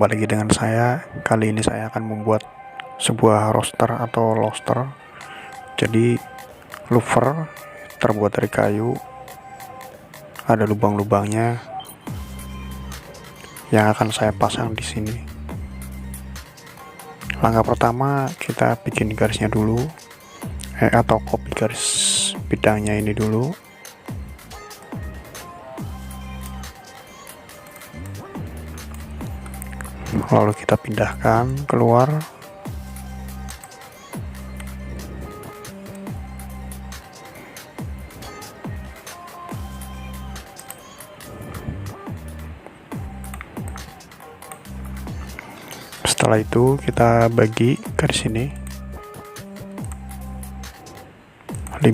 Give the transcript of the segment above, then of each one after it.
kembali lagi dengan saya. Kali ini saya akan membuat sebuah roster atau loster. Jadi louver terbuat dari kayu, ada lubang-lubangnya yang akan saya pasang di sini. Langkah pertama, kita bikin garisnya dulu, atau copy garis bidangnya ini dulu. Lalu kita pindahkan keluar. Setelah itu kita bagi garis ini 5,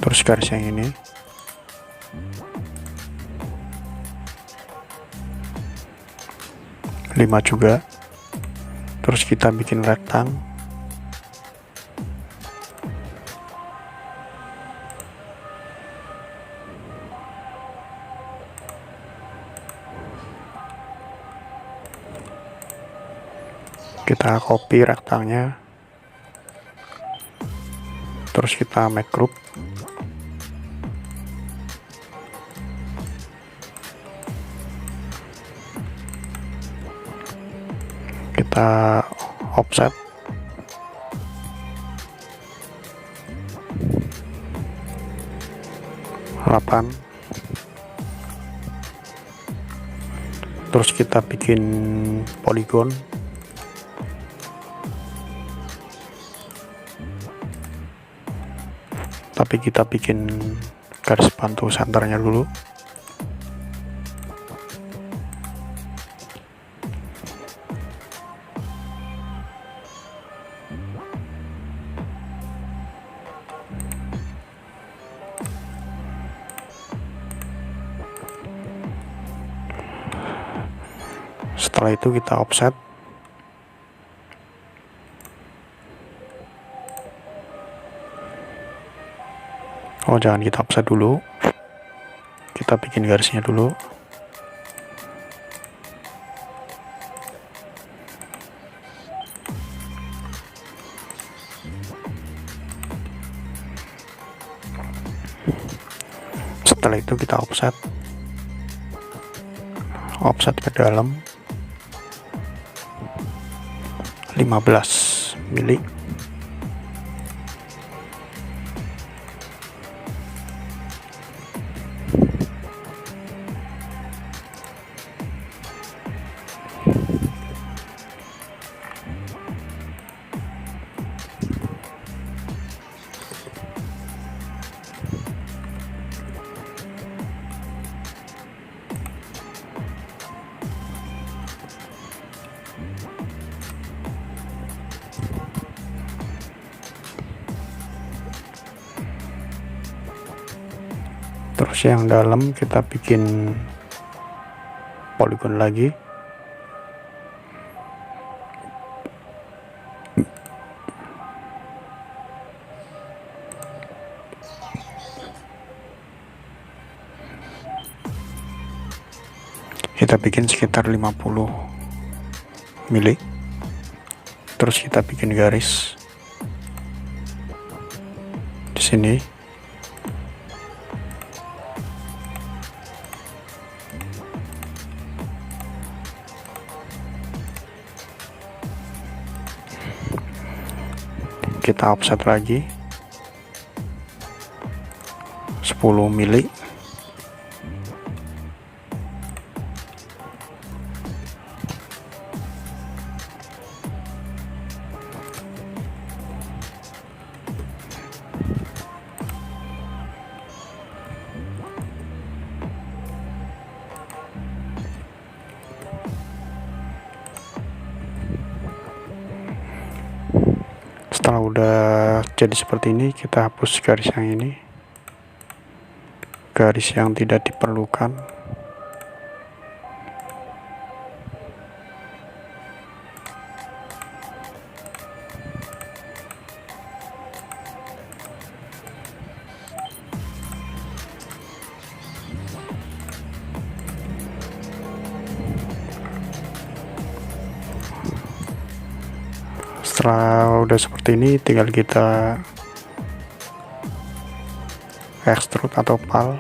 terus garis yang ini 5 juga, terus kita bikin rektang. Kita copy rektangnya, terus kita make group. Kita offset. Terus kita bikin poligon. Tapi kita bikin garis bantu senternya dulu. Setelah itu kita offset. Oh, jangan kita offset dulu. Kita bikin garisnya dulu. Setelah itu kita offset ke dalam 15 mili. Terus yang dalam kita bikin poligon lagi. Kita bikin sekitar 50 mili. Terus kita bikin garis di sini. Kita offset lagi 10 mili. Setelah udah jadi seperti ini, kita hapus garis yang ini, garis yang tidak diperlukan. Setelah udah seperti ini, tinggal kita extrude atau pal.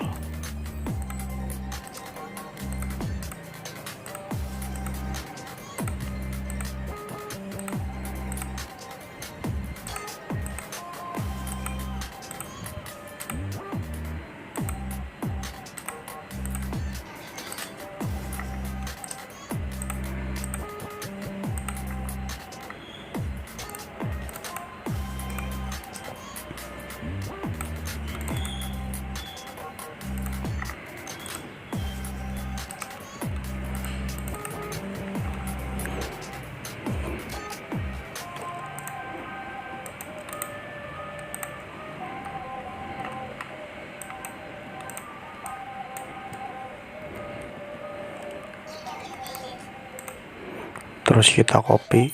Terus kita copy.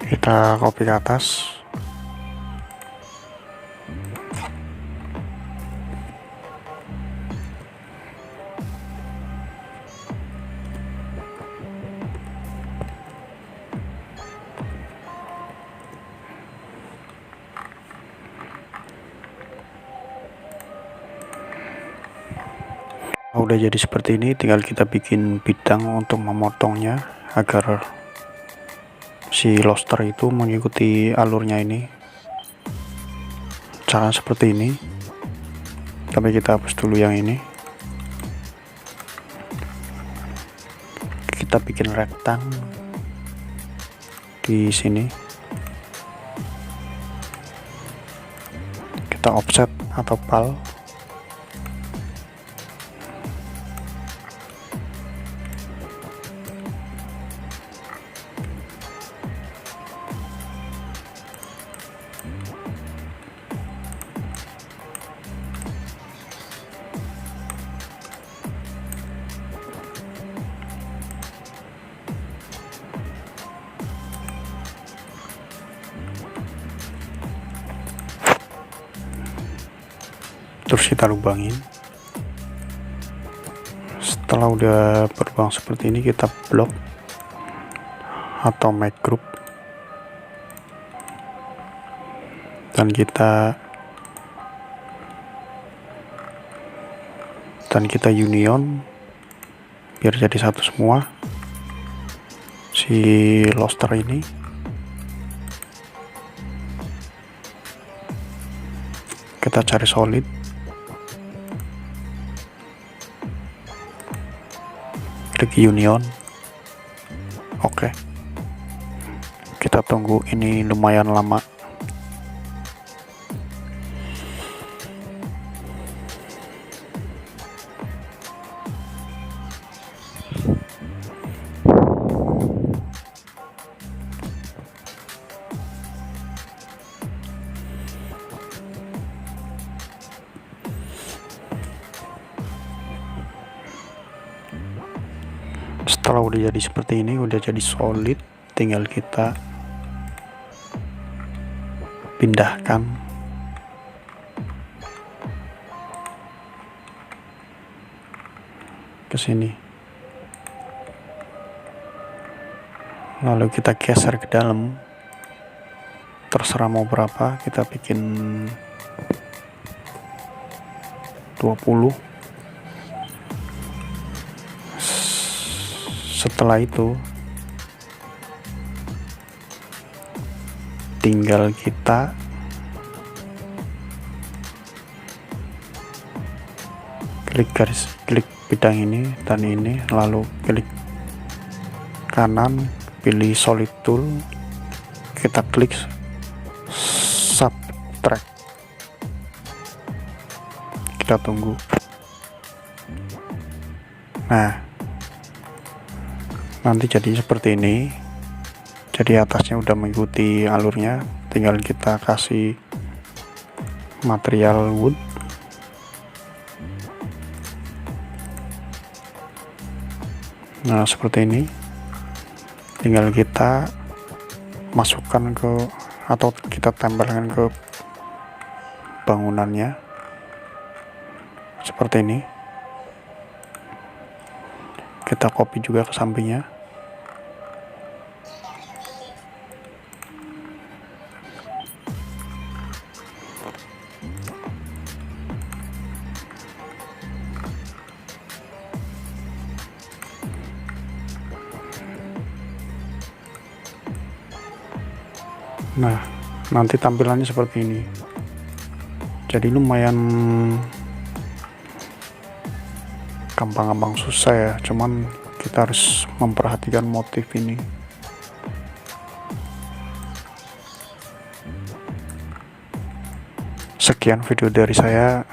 Kita copy ke atas. Udah jadi seperti ini, tinggal kita bikin bidang untuk memotongnya agar si lobster itu mengikuti alurnya ini. Cara seperti ini, tapi kita hapus dulu yang ini. Kita bikin rektang di sini. Kita offset atau pal. Terus kita lubangin. Setelah udah berlubang seperti ini, kita blok atau make group dan kita union biar jadi satu semua si lobster ini. Kita cari solid, klik union. Oke. Kita tunggu, ini lumayan lama. Setelah udah jadi seperti ini, udah jadi solid, tinggal kita pindahkan ke sini, lalu kita geser ke dalam. Terserah mau berapa, kita bikin 20. Setelah itu tinggal kita klik bidang ini dan ini, lalu klik kanan, pilih solid tool, kita klik subtract, kita tunggu. Nah, nanti jadi seperti ini. Jadi atasnya udah mengikuti alurnya, tinggal kita kasih material wood. Nah, seperti ini. Tinggal kita masukkan ke atau kita tempelkan ke bangunannya seperti ini. Kita copy juga ke sampingnya. Nah, nanti tampilannya seperti ini. Jadi lumayan gampang-gampang susah ya, cuman kita harus memperhatikan motif ini. Sekian video dari saya.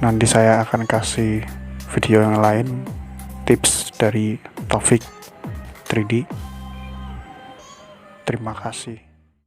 Nanti saya akan kasih video yang lain, tips dari Taufik 3D. Terima kasih.